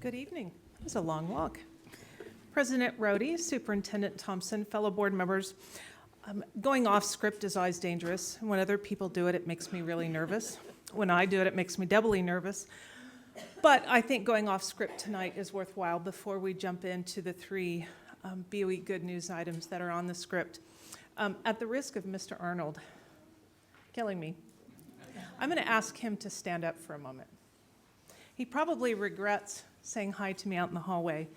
Good evening. It was a long walk. President Rhodey, Superintendent Thompson, fellow board members, going off script is always dangerous. When other people do it, it makes me really nervous. When I do it, it makes me doubly nervous. But I think going off script tonight is worthwhile before we jump into the three BOE good news items that are on the script. At the risk of Mr. Arnold killing me, I'm going to ask him to stand up for a moment. He probably regrets saying hi to me out in the hallway.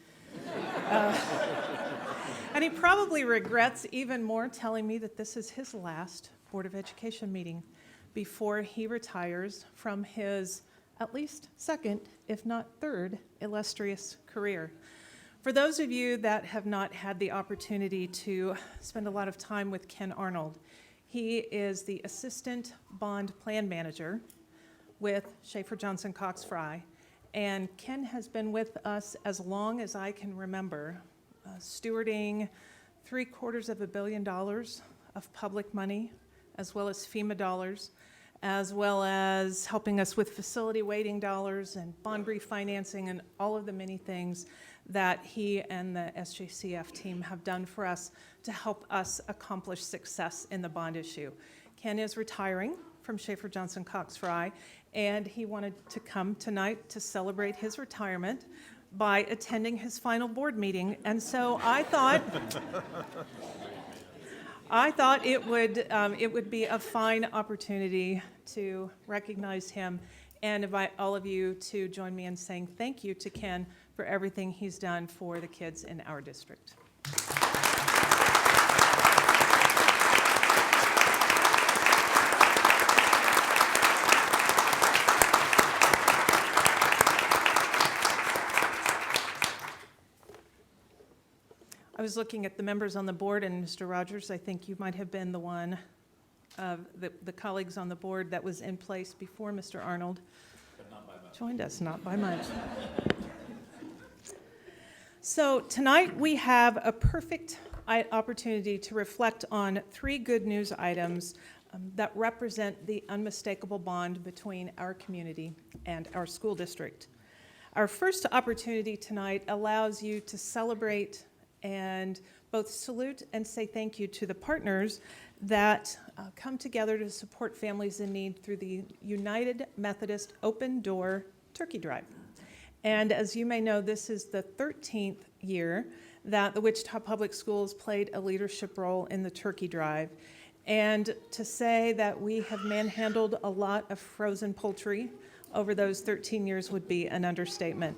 And he probably regrets even more telling me that this is his last Board of Education meeting before he retires from his at least second, if not third, illustrious career. For those of you that have not had the opportunity to spend a lot of time with Ken Arnold, he is the Assistant Bond Plan Manager with Schaefer Johnson Cox Fry. And Ken has been with us as long as I can remember, stewarding $750 million of public money, as well as FEMA dollars, as well as helping us with facility waiting dollars and bond refinancing and all of the many things that he and the SJCF team have done for us to help us accomplish success in the bond issue. Ken is retiring from Schaefer Johnson Cox Fry, and he wanted to come tonight to celebrate his retirement by attending his final board meeting. And so I thought it would be a fine opportunity to recognize him and invite all of you to join me in saying thank you to Ken for everything he's done for the kids in our district. I was looking at the members on the board, and Mr. Rogers, I think you might have been the one of the colleagues on the board that was in place before Mr. Arnold joined us, not by much. So tonight we have a perfect opportunity to reflect on three good news items that represent the unmistakable bond between our community and our school district. Our first opportunity tonight allows you to celebrate and both salute and say thank you to the partners that come together to support families in need through the United Methodist Open Door Turkey Drive. And as you may know, this is the 13th year that the Wichita Public Schools played a leadership role in the Turkey Drive. And to say that we have manhandled a lot of frozen poultry over those 13 years would be an understatement.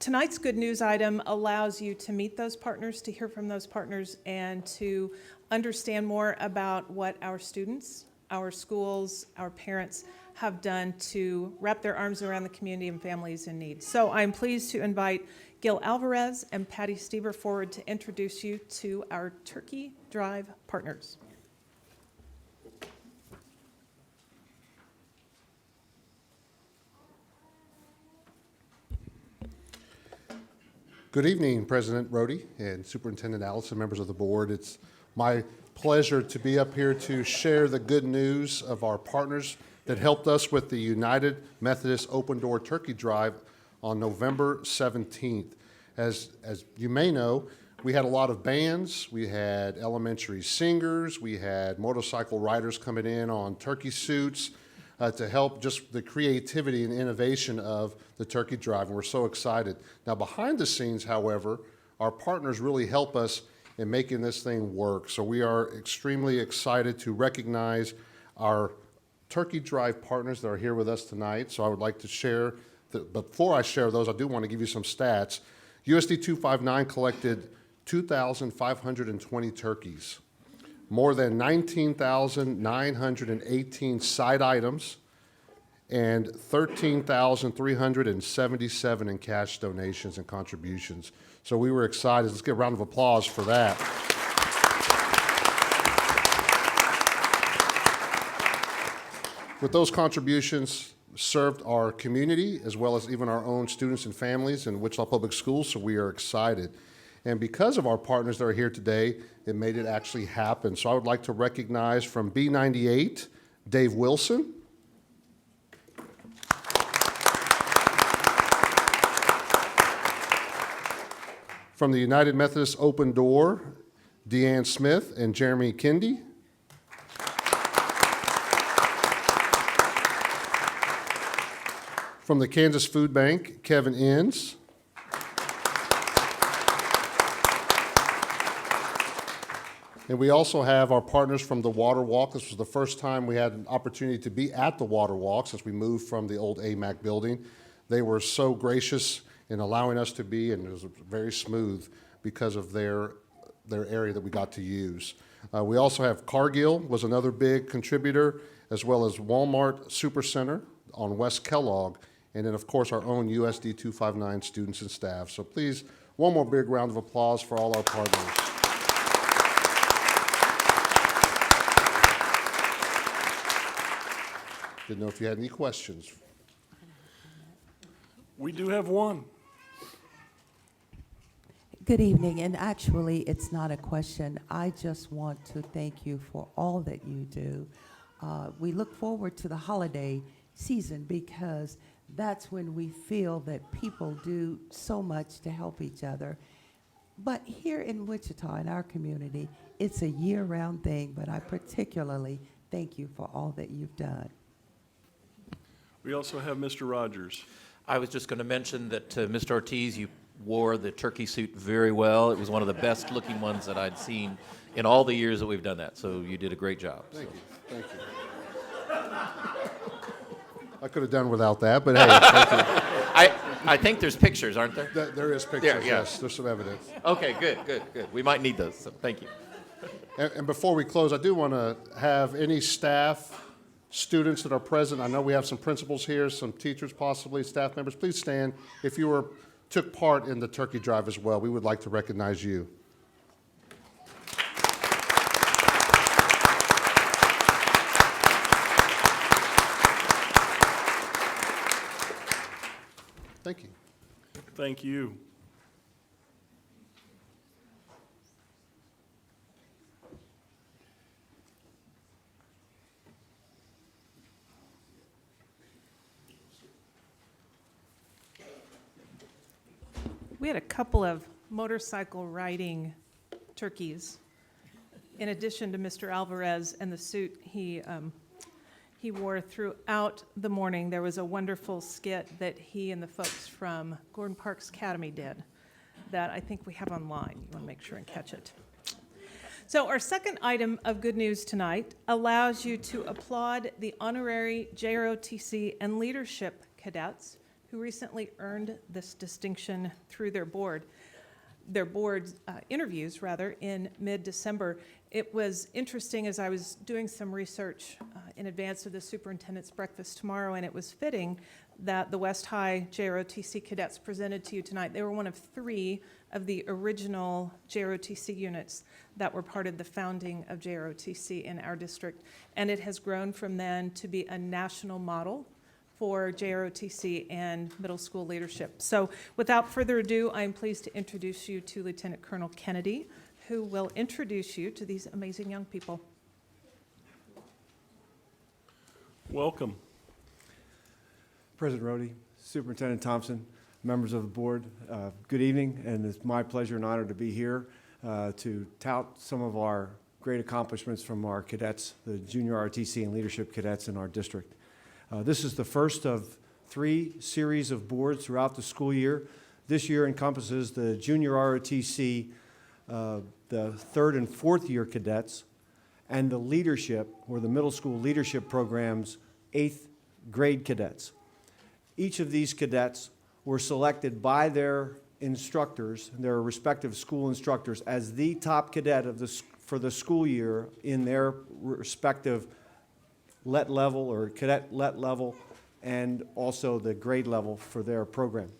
Tonight's good news item allows you to meet those partners, to hear from those partners, and to understand more about what our students, our schools, our parents have done to wrap their arms around the community and families in need. So I'm pleased to invite Gil Alvarez and Patty Stieber forward to introduce you to our Turkey Drive partners. Good evening, President Rhodey and Superintendent Allison, members of the board. It's my pleasure to be up here to share the good news of our partners that helped us with the United Methodist Open Door Turkey Drive on November 17th. As you may know, we had a lot of bands, we had elementary singers, we had motorcycle riders coming in on turkey suits, to help just the creativity and innovation of the Turkey Drive, and we're so excited. Now, behind the scenes, however, our partners really help us in making this thing work. So we are extremely excited to recognize our Turkey Drive partners that are here with us tonight. So I would like to share, but before I share those, I do want to give you some stats. USD 259 collected 2,520 turkeys. More than 19,918 side items, and 13,377 in cash donations and contributions. So we were excited. Let's get a round of applause for that. With those contributions, served our community as well as even our own students and families in Wichita Public Schools, so we are excited. And because of our partners that are here today, it made it actually happen. So I would like to recognize from B98, Dave Wilson. From the United Methodist Open Door, Deanne Smith and Jeremy Kindy. From the Kansas Food Bank, Kevin Inns. And we also have our partners from the Water Walk. This was the first time we had an opportunity to be at the Water Walk since we moved from the old AMAC building. They were so gracious in allowing us to be, and it was very smooth because of their area that we got to use. We also have Cargill was another big contributor, as well as Walmart Supercenter on West Kellogg, and then of course our own USD 259 students and staff. So please, one more big round of applause for all our partners. Didn't know if you had any questions. We do have one. Good evening, and actually, it's not a question. I just want to thank you for all that you do. We look forward to the holiday season because that's when we feel that people do so much to help each other. But here in Wichita, in our community, it's a year-round thing, but I particularly thank you for all that you've done. We also have Mr. Rogers. I was just going to mention that, Mr. Ortiz, you wore the turkey suit very well. It was one of the best-looking ones that I'd seen in all the years that we've done that, so you did a great job. Thank you. Thank you. I could have done without that, but hey, thank you. I think there's pictures, aren't there? There is pictures, Yeah. yes. There's some evidence. Okay, good. We might need those, so thank you. And before we close, I do want to have any staff, students that are present. I know we have some principals here, some teachers possibly, staff members. Please stand if you took part in the turkey drive as well. We would like to recognize you. Thank you. Thank you. We had a couple of motorcycle riding turkeys, in addition to Mr. Alvarez and the suit he wore throughout the morning. There was a wonderful skit that he and the folks from Gordon Parks Academy did that I think we have online. You want to make sure and catch it. So our second item of good news tonight allows you to applaud the honorary JROTC and leadership cadets who recently earned this distinction through their board interviews in mid-December. It was interesting as I was doing some research in advance of the superintendent's breakfast tomorrow, and it was fitting that the West High JROTC cadets presented to you tonight. They were one of 3 of the original JROTC units that were part of the founding of JROTC in our district, and it has grown from then to be a national model for JROTC and middle school leadership. So without further ado, I am pleased to introduce you to Lieutenant Colonel Kennedy, who will introduce you to these amazing young people. Welcome. President Rhodey, Superintendent Thompson, members of the board, good evening, and it's my pleasure and honor to be here to tout some of our great accomplishments from our cadets, the junior ROTC and leadership cadets in our district. This is the first of 3 series of boards throughout the school year. This year encompasses the junior ROTC, the 3rd and 4th year cadets, and the leadership, or the middle school leadership program's 8th grade cadets. Each of these cadets were selected by their instructors, their respective school instructors, as the top cadet for the school year in their respective LET level or cadet LET level, and also the grade level for their program.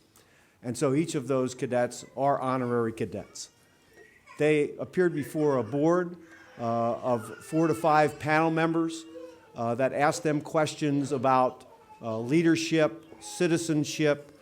And so each of those cadets are honorary cadets. They appeared before a board of 4 to 5 panel members that asked them questions about leadership, citizenship,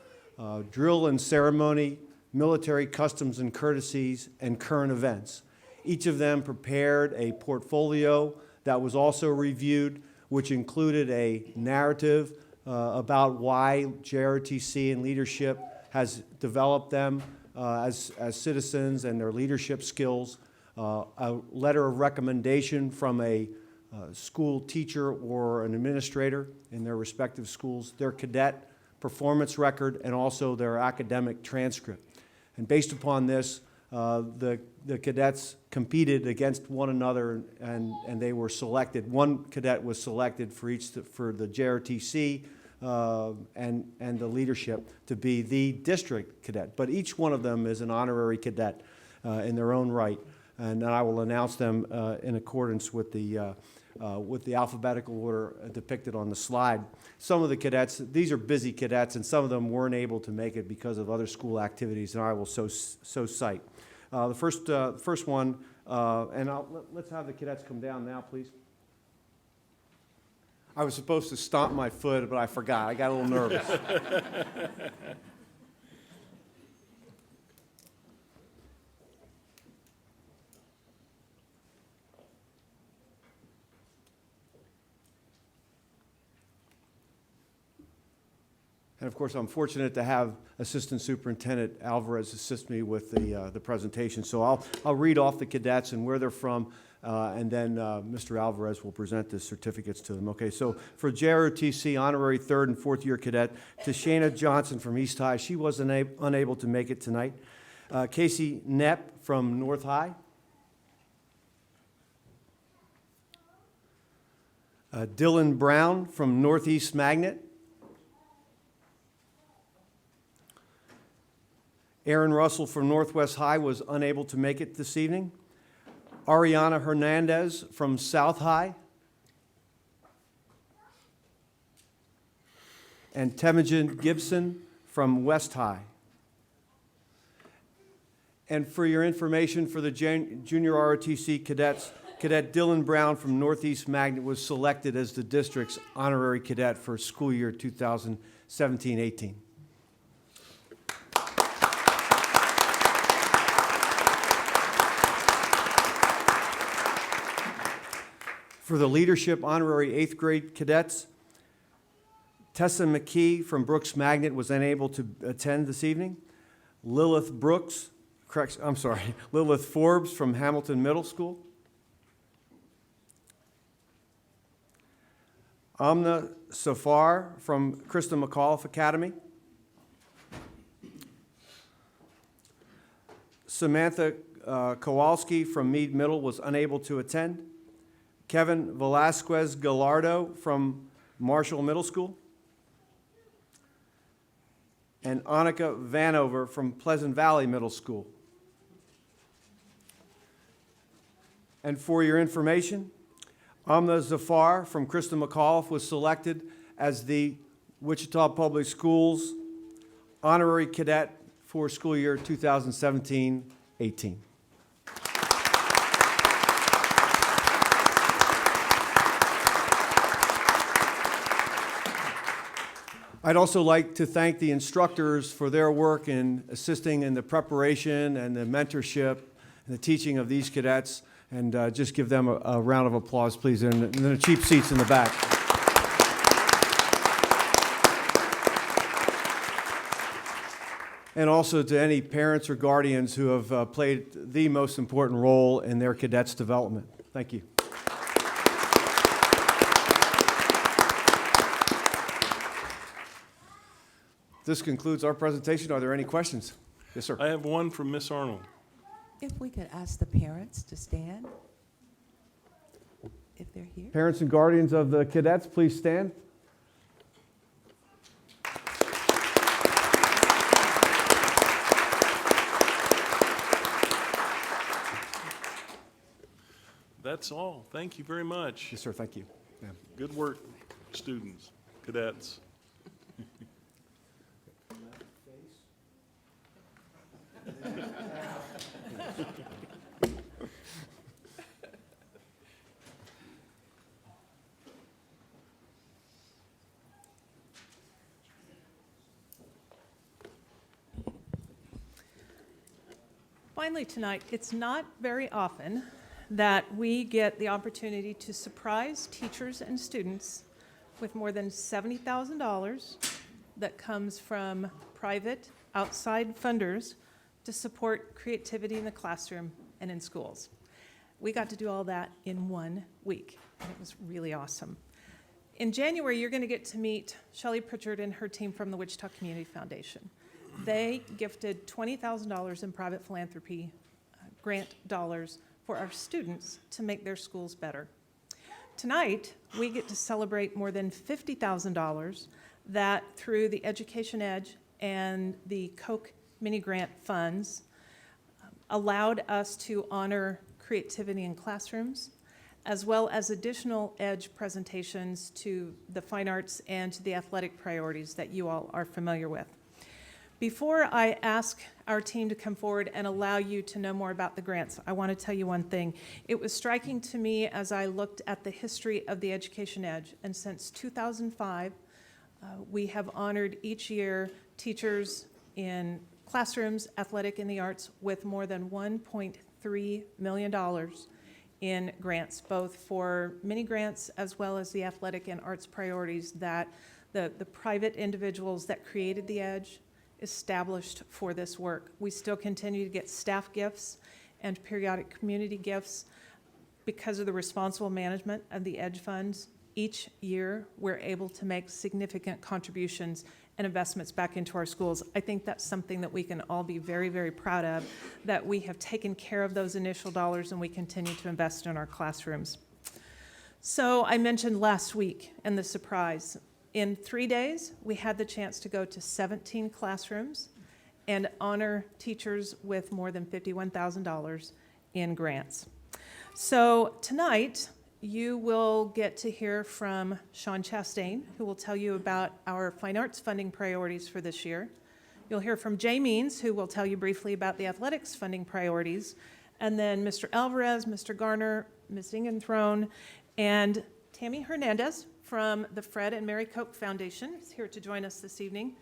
drill and ceremony, military customs and courtesies, and current events. Each of them prepared a portfolio that was also reviewed, which included a narrative about why JROTC and leadership has developed them as citizens and their leadership skills, a letter of recommendation from a school teacher or an administrator in their respective schools, their cadet performance record, and also their academic transcript. And based upon this, the cadets competed against one another, and they were selected. One cadet was selected for the JROTC and the leadership to be the district cadet. But each one of them is an honorary cadet in their own right, and I will announce them in accordance with the alphabetical order depicted on the slide. Some of the cadets, these are busy cadets, and some of them weren't able to make it because of other school activities, and I will so cite. The first one, and let's have the cadets come down now, please. I was supposed to stomp my foot, but I forgot. I got a little nervous. And of course, I'm fortunate to have Assistant Superintendent Alvarez assist me with the presentation. So I'll read off the cadets and where they're from, and then Mr. Alvarez will present the certificates to them. Okay, so for JROTC Honorary 3rd and 4th year cadet, Tashana Johnson from East High, she was unable to make it tonight. Casey Knepp from North High. Dylan Brown from Northeast Magnet. Aaron Russell from Northwest High was unable to make it this evening. Ariana Hernandez from South High. And Temujin Gibson from West High. And for your information, for the junior ROTC cadets, Cadet Dylan Brown from Northeast Magnet was selected as the district's honorary cadet for school year 2017-18. For the leadership honorary 8th grade cadets, Tessa McKee from Brooks Magnet was unable to attend this evening. Lilith Forbes from Hamilton Middle School. Amna Safar from Krista McAuliffe Academy. Samantha Kowalski from Meade Middle was unable to attend. Kevin Velasquez Gallardo from Marshall Middle School. And Annika Vanover from Pleasant Valley Middle School. And for your information, Amna Zafar from Krista McAuliffe was selected as the Wichita Public Schools honorary cadet for school year 2017-18. I'd also like to thank the instructors for their work in assisting in the preparation and the mentorship and the teaching of these cadets, and just give them a round of applause, please, and the cheap seats in the back. And also to any parents or guardians who have played the most important role in their cadets' development. Thank you. This concludes our presentation. Are there any questions? Yes, sir. I have one from Miss Arnold. If we could ask the parents to stand, if they're here. Parents and guardians of the cadets, please stand. That's all. Thank you very much. Yes, sir. Thank you. Yeah. Good work, students, cadets. Finally tonight, it's not very often that we get the opportunity to surprise teachers and students with more than $70,000 that comes from private outside funders to support creativity in the classroom and in schools. We got to do all that in 1 week, and it was really awesome. In January, you're going to get to meet Shelley Pritchard and her team from the Wichita Community Foundation. They gifted $20,000 in private philanthropy grant dollars for our students to make their schools better. Tonight, we get to celebrate more than $50,000 that through the Education Edge and the Koch mini grant funds allowed us to honor creativity in classrooms, as well as additional EDGE presentations to the fine arts and to the athletic priorities that you all are familiar with. Before I ask our team to come forward and allow you to know more about the grants, I want to tell you one thing. It was striking to me as I looked at the history of the Education Edge, and since 2005, we have honored each year teachers in classrooms, athletic, and the arts with more than $1.3 million in grants, both for mini grants as well as the athletic and arts priorities that the private individuals that created the Edge established for this work. We still continue to get staff gifts and periodic community gifts because of the responsible management of the EDGE funds. Each year, we're able to make significant contributions and investments back into our schools. I think that's something that we can all be very, very proud of, that we have taken care of those initial dollars and we continue to invest in our classrooms. So I mentioned last week and the surprise. In 3 days, we had the chance to go to 17 classrooms and honor teachers with more than $51,000 in grants. So tonight, you will get to hear from Sean Chastain, who will tell you about our fine arts funding priorities for this year. You'll hear from Jay Means, who will tell you briefly about the athletics funding priorities. And then Mr. Alvarez, Mr. Garner, Ms. Ingenthron, and Tammy Hernandez from the Fred and Mary Koch Foundation is here to join us this evening.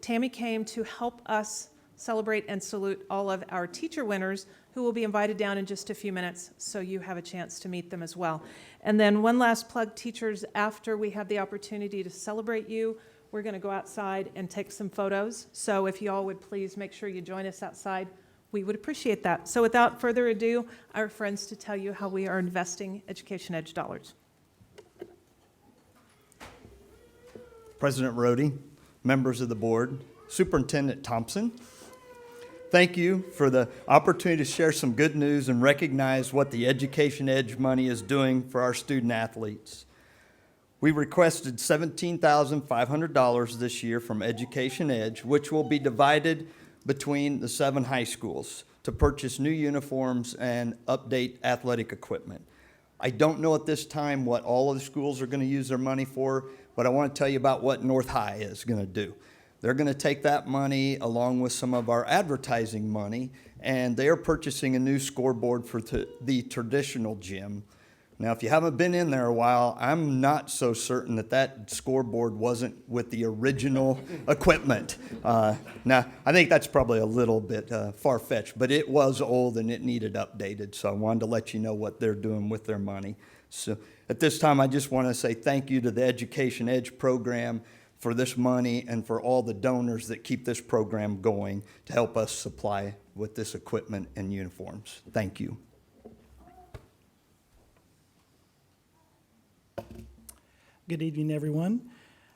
Tammy came to help us celebrate and salute all of our teacher winners who will be invited down in just a few minutes, so you have a chance to meet them as well. And then one last plug, teachers, after we have the opportunity to celebrate you, we're going to go outside and take some photos. So if you all would please make sure you join us outside, we would appreciate that. So without further ado, our friends to tell you how we are investing Education Edge dollars. President Rhodey, members of the board, Superintendent Thompson, thank you for the opportunity to share some good news and recognize what the Education Edge money is doing for our student athletes. We requested $17,500 this year from Education Edge, which will be divided between the 7 high schools to purchase new uniforms and update athletic equipment. I don't know at this time what all of the schools are going to use their money for, but I want to tell you about what North High is going to do. They're going to take that money along with some of our advertising money, and they are purchasing a new scoreboard for the traditional gym. Now, if you haven't been in there a while, I'm not so certain that that scoreboard wasn't with the original equipment. Now, I think that's probably a little bit far-fetched, but it was old and it needed updated, so I wanted to let you know what they're doing with their money. So at this time, I just want to say thank you to the Education Edge program for this money and for all the donors that keep this program going to help us supply with this equipment and uniforms. Thank you. Good evening, everyone.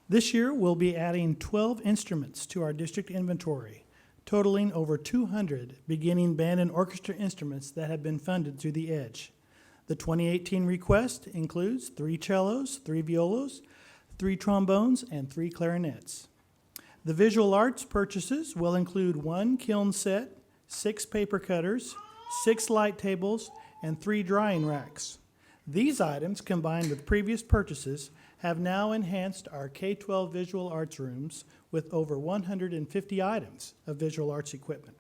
This year, we'll be adding 12 instruments to our district inventory, totaling over 200 beginning band and orchestra instruments that have been funded through the Edge. The 2018 request includes 3 cellos, 3 violas, 3 trombones, and 3 clarinets. The visual arts purchases will include 1 kiln set, 6 paper cutters, 6 light tables, and 3 drying racks. These items, combined with previous purchases, have now enhanced our K-12 visual arts rooms with over 150 items of visual arts equipment.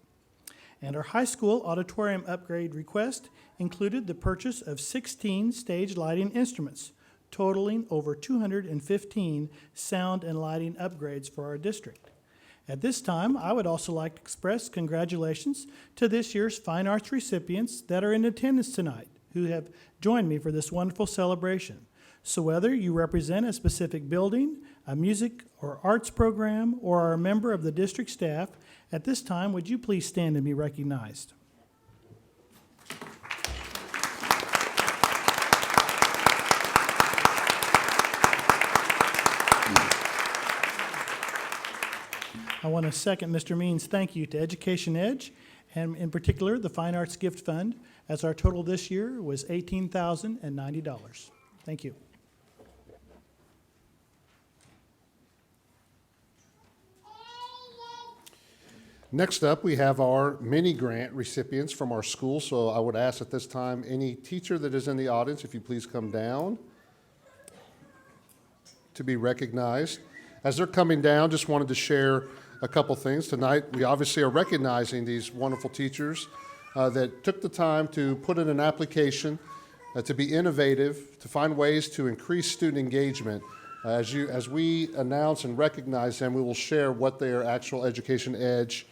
And our high school auditorium upgrade request included the purchase of 16 stage lighting instruments, totaling over 215 sound and lighting upgrades for our district. At this time, I would also like to express congratulations to this year's fine arts recipients that are in attendance tonight, who have joined me for this wonderful celebration. So whether you represent a specific building, a music or arts program, or are a member of the district staff, at this time, would you please stand and be recognized? I want to second Mr. Means' thank you to Education Edge, and in particular, the Fine Arts Gift Fund, as our total this year was $18,090. Thank you. Next up, we have our mini grant recipients from our school. So I would ask at this time, any teacher that is in the audience, if you please come down to be recognized. As they're coming down, just wanted to share a couple things. Tonight, we obviously are recognizing these wonderful teachers that took the time to put in an application, to be innovative, to find ways to increase student engagement. As we announce and recognize them, we will share what their actual Education Edge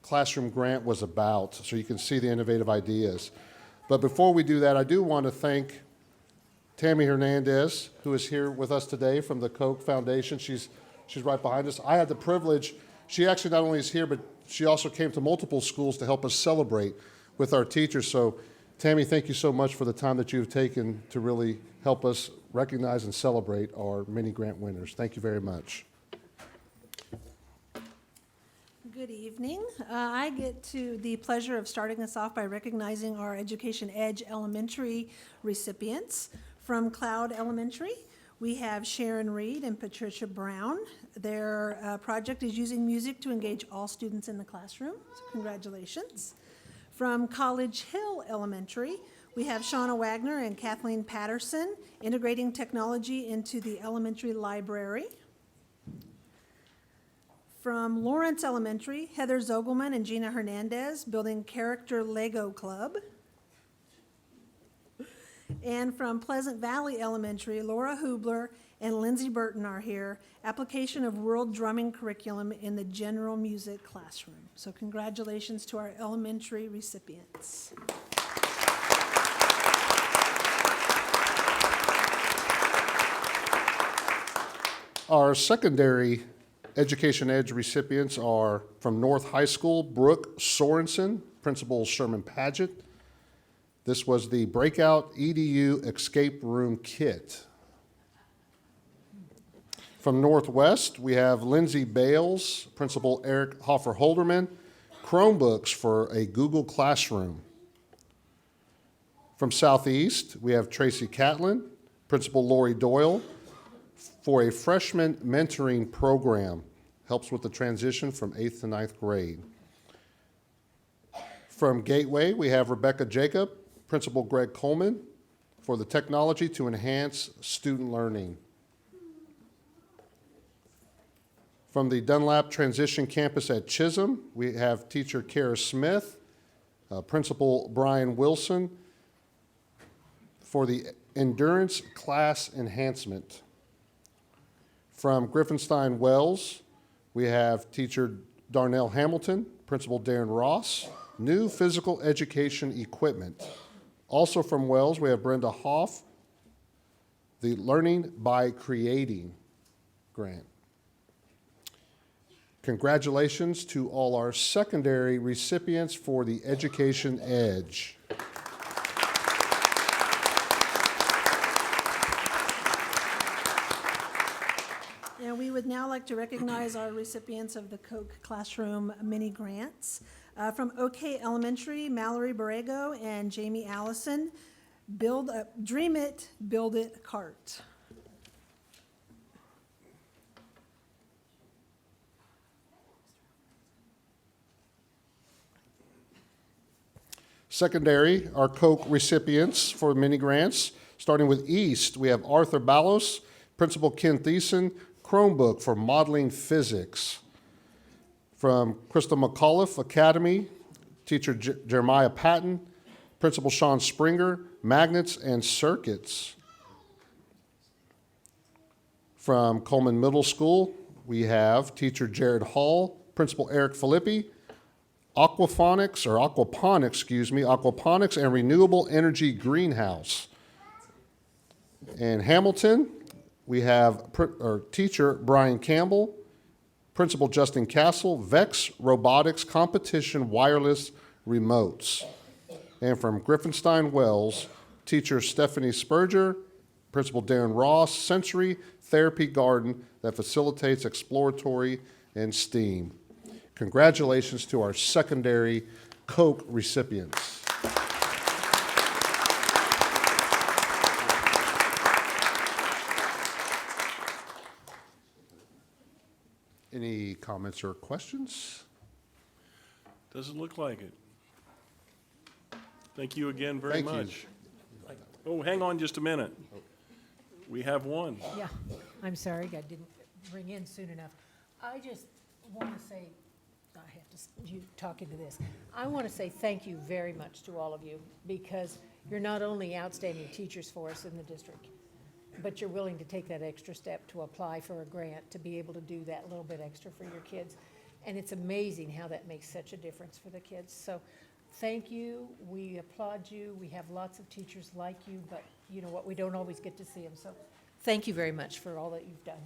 classroom grant was about, so you can see the innovative ideas. But before we do that, I do want to thank Tammy Hernandez, who is here with us today from the Koch Foundation. She's right behind us. I had the privilege, she actually not only is here, but she also came to multiple schools to help us celebrate with our teachers. So Tammy, thank you so much for the time that you've taken to really help us recognize and celebrate our mini grant winners. Thank you very much. Good evening. I get to the pleasure of starting us off by recognizing our Education Edge Elementary recipients. From Cloud Elementary, we have Sharon Reed and Patricia Brown. Their project is using music to engage all students in the classroom. So congratulations. From College Hill Elementary, we have Shauna Wagner and Kathleen Patterson integrating technology into the elementary library. From Lawrence Elementary, Heather Zogelman and Gina Hernandez building Character Lego Club. And from Pleasant Valley Elementary, Laura Hubler and Lindsay Burton are here. Application of world drumming curriculum in the general music classroom. So congratulations to our elementary recipients. Our secondary Education Edge recipients are from North High School, Brooke Sorensen, Principal Sherman Paget. This was the Breakout EDU Escape Room Kit. From Northwest, we have Lindsay Bales, Principal Eric Hoffer-Holderman, Chromebooks for a Google Classroom. From Southeast, we have Tracy Catlin, Principal Lori Doyle, for a freshman mentoring program. Helps with the transition from 8th to 9th grade. From Gateway, we have Rebecca Jacob, Principal Greg Coleman, for the technology to enhance student learning. From the Dunlap Transition Campus at Chisholm, we have teacher Kara Smith, Principal Brian Wilson, for the endurance class enhancement. From Griffinstein Wells, we have teacher Darnell Hamilton, Principal Darren Ross, new physical education equipment. Also from Wells, we have Brenda Hoff, the Learning by Creating grant. Congratulations to all our secondary recipients for the Education Edge. And we would now like to recognize our recipients of the Koch Classroom mini grants. From OK Elementary, Mallory Borrego and Jamie Allison, Dream It, Build It Cart. Secondary, our Koch recipients for mini grants. Starting with East, we have Arthur Ballos, Principal Ken Thiessen, Chromebook for modeling physics. From Crystal McAuliffe Academy, teacher Jeremiah Patton, Principal Sean Springer, magnets and circuits. From Coleman Middle School, we have teacher Jared Hall, Principal Eric Filippi, aquaponics and renewable energy greenhouse. In Hamilton, we have teacher Brian Campbell, Principal Justin Castle, VEX Robotics Competition Wireless Remotes. And from Griffinstein Wells, teacher Stephanie Spurger, Principal Darren Ross, Sensory Therapy Garden that facilitates exploratory and STEAM. Congratulations to our secondary Koch recipients. Any comments or questions? Doesn't look like it. Thank you again very Thank you. much. Oh, hang on just a minute. We have one. Yeah, I'm sorry, I didn't bring in soon enough. I just want to say, I have to, you talk into this. I want to say thank you very much to all of you, because you're not only outstanding teachers for us in the district, but you're willing to take that extra step to apply for a grant, to be able to do that little bit extra for your kids. And it's amazing how that makes such a difference for the kids. So thank you, we applaud you. We have lots of teachers like you, but you know what, we don't always get to see them. So thank you very much for all that you've done.